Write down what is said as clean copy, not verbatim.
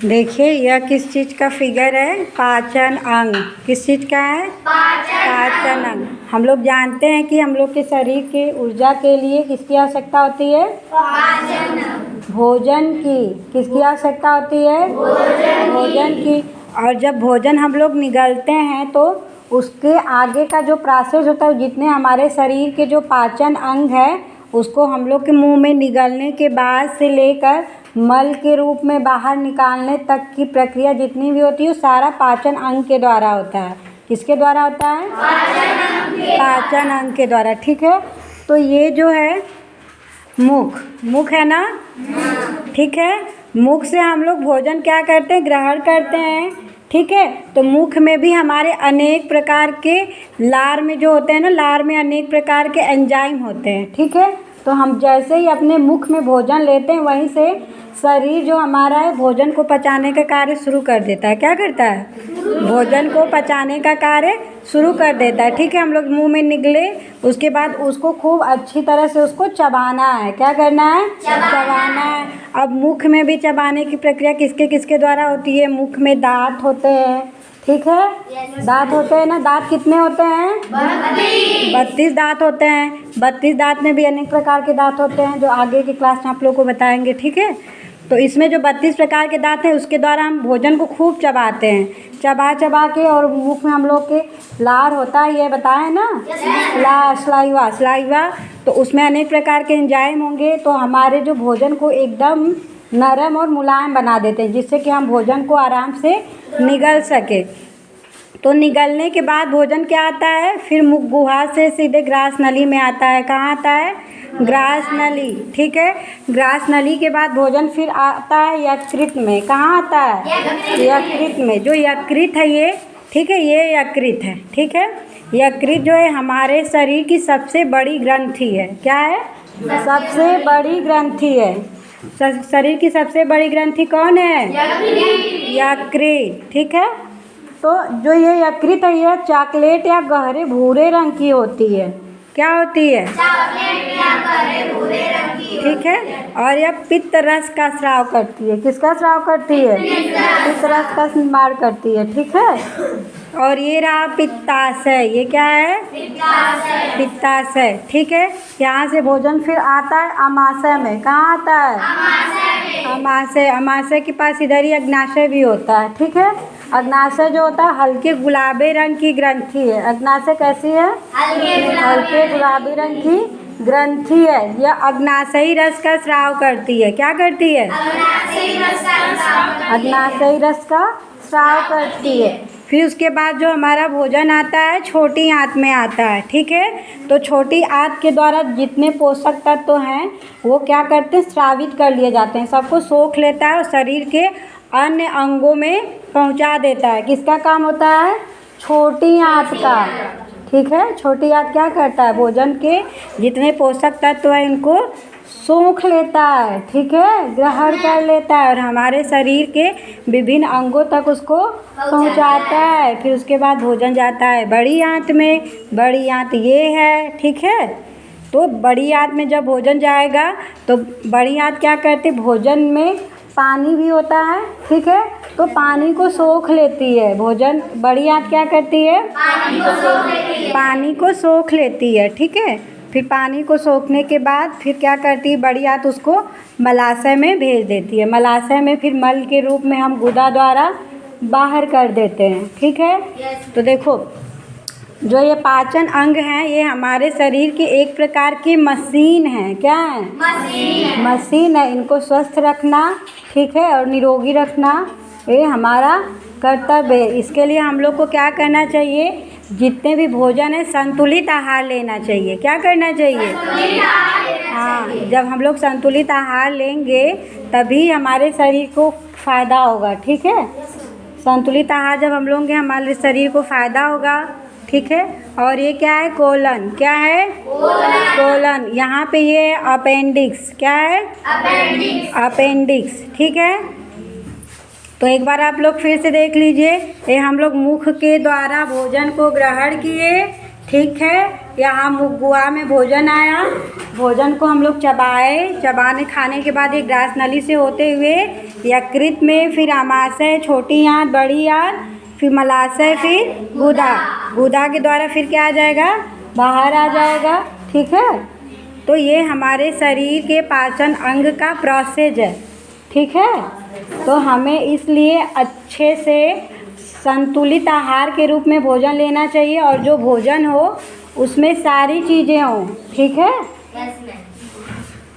देखिए यह किस चीज़ का फिगर है? पाचन अंग। किस चीज़ का है? पाचन अंग। हम लोग जानते हैं कि हम लोग के शरीर की ऊर्जा के लिए किसकी आवश्यकता होती है? भोजन की। किसकी आवश्यकता होती है? भोजन की। और जब भोजन हम लोग निगलते हैं तो उसके आगे का जो प्रोसेस होता है, जितने हमारे शरीर के जो पाचन अंग है उसको हम लोग के मुंह में निगलने के बाद से लेकर मल के रूप में बाहर निकालने तक की प्रक्रिया जितनी भी होती है वो सारा पाचन अंग के द्वारा होता है। किसके द्वारा होता है? पाचन अंग के द्वारा। ठीक है, तो ये जो है मुख है ना? ठीक है, मुख से हम लोग भोजन क्या करते हैं? ग्रहण करते हैं। ठीक है, तो मुख में भी हमारे अनेक प्रकार के लार में जो होते हैं ना, लार में अनेक प्रकार के एंजाइम होते हैं। ठीक है, तो हम जैसे ही अपने मुख में भोजन लेते हैं वहीं से शरीर जो हमारा है भोजन को पचाने का कार्य शुरू कर देता है। क्या करता है? भोजन को पचाने का कार्य शुरू कर देता है। ठीक है, हम लोग मुंह में निगले उसके बाद उसको खूब अच्छी तरह से उसको चबाना है। क्या करना है? चबाना है। अब मुख में भी चबाने की प्रक्रिया किसके किसके द्वारा होती है? मुख में दांत होते हैं। ठीक है, दांत होते हैं ना? दांत कितने होते हैं? 32 दांत होते हैं। 32 दांत में भी अनेक प्रकार के दांत होते हैं जो आगे की क्लास में आप लोग को बताएंगे। ठीक है, तो इसमें जो 32 प्रकार के दांत हैं उसके द्वारा हम भोजन को खूब चबाते हैं। चबा के और मुख में हम लोग के लार होता है, ये बताएं ना? स्लाइवा। तो उसमें अनेक प्रकार के एंजाइम होंगे तो हमारे जो भोजन को एकदम नरम और मुलायम बना देते हैं जिससे कि हम भोजन को आराम से निगल सके। तो निगलने के बाद भोजन क्या आता है? फिर मुख गुहा से सीधे ग्रास नली में आता है। कहाँ आता है? ग्रास नली। ठीक है, ग्रास नली के बाद भोजन फिर आता है यकृत में। कहाँ आता है? यकृत में। जो यकृत है ये, ठीक है, ये यकृत है। ठीक है, यकृत जो है हमारे शरीर की सबसे बड़ी ग्रंथि है। क्या है? सबसे बड़ी ग्रंथि है। शरीर की सबसे बड़ी ग्रंथि कौन है? यकृत। ठीक है, तो जो ये यकृत है यह चॉकलेट या गहरे भूरे रंग की होती है। क्या होती है? चॉकलेट या गहरे भूरे रंग की। ठीक है, और यह पित्त रस का स्राव करती है। किसका स्राव करती है? पित्त रस का निर्माण करती है। ठीक है, और ये रहा पित्ताशय। ये क्या है? पित्ताशय। ठीक है, यहाँ से भोजन फिर आता है अमाशय में। कहाँ आता है? अमाशय। अमाशय के पास इधर ही अग्नाशय भी होता है। ठीक है, अग्नाशय जो होता है हल्के गुलाबी रंग की ग्रंथि है। अग्नाशय कैसी है? हल्के गुलाबी रंग की ग्रंथि है। यह अग्नाशयी रस का स्राव करती है। क्या करती है? अग्नाशयी रस का स्राव करती है। फिर उसके बाद जो हमारा भोजन आता है छोटी आंत में आता है। ठीक है, तो छोटी आंत के द्वारा जितने पोषक तत्व हैं वो क्या करते हैं? स्रावित कर लिए जाते हैं। सबको सोख लेता है और शरीर के अन्य अंगों में पहुंचा देता है। किसका काम होता है? छोटी आंत का। ठीक है, छोटी आंत क्या करता है? भोजन के जितने पोषक तत्व हैं इनको सोख लेता है। ठीक है, ग्रहण कर लेता है और हमारे शरीर के विभिन्न अंगों तक उसको पहुंचाता है। फिर उसके बाद भोजन जाता है बड़ी आंत में। बड़ी आंत ये है। ठीक है, तो बड़ी आंत में जब भोजन जाएगा तो बड़ी आंत क्या करती है? भोजन में पानी भी होता है। ठीक है, तो पानी को सोख लेती है। भोजन बड़ी आंत क्या करती है? पानी को सोख लेती है। ठीक है, फिर पानी को सोखने के बाद फिर क्या करती है बड़ी आंत? उसको मलाशय में भेज देती है। मलाशय में फिर मल के रूप में हम गुदा द्वारा बाहर कर देते हैं। ठीक है, तो देखो जो ये पाचन अंग हैं ये हमारे शरीर की एक प्रकार की मशीन है। क्या है? मशीन है। इनको स्वस्थ रखना, ठीक है, और निरोगी रखना ये हमारा कर्तव्य है। इसके लिए हम लोग को क्या करना चाहिए? जितने भी भोजन है संतुलित आहार लेना चाहिए। क्या करना चाहिए? हाँ, जब हम लोग संतुलित आहार लेंगे तभी हमारे शरीर को फ़ायदा होगा। ठीक है, संतुलित आहार जब हम लोग हमारे शरीर को फ़ायदा होगा। ठीक है, और ये क्या है? कोलन। क्या है? कोलन। यहाँ पे ये अपेंडिक्स। क्या है? अपेंडिक्स। ठीक है, तो एक बार आप लोग फिर से देख लीजिए। ये हम लोग मुख के द्वारा भोजन को ग्रहण किए। ठीक है। यहाँ मुख गुहा में भोजन आया, भोजन को हम लोग चबाए, चबाने खाने के बाद एक ग्रास नली से होते हुए यकृत में, फिर आमाशय, छोटी आंत, बड़ी आंत, फिर मलाशय, फिर गुदा। गुदा के द्वारा फिर क्या आ जाएगा, बाहर आ जाएगा। ठीक है, तो ये हमारे शरीर के पाचन अंग का प्रोसेस है। ठीक है, तो हमें इसलिए अच्छे से संतुलित आहार के रूप में भोजन लेना चाहिए और जो भोजन हो उसमें सारी चीज़ें हों। ठीक है।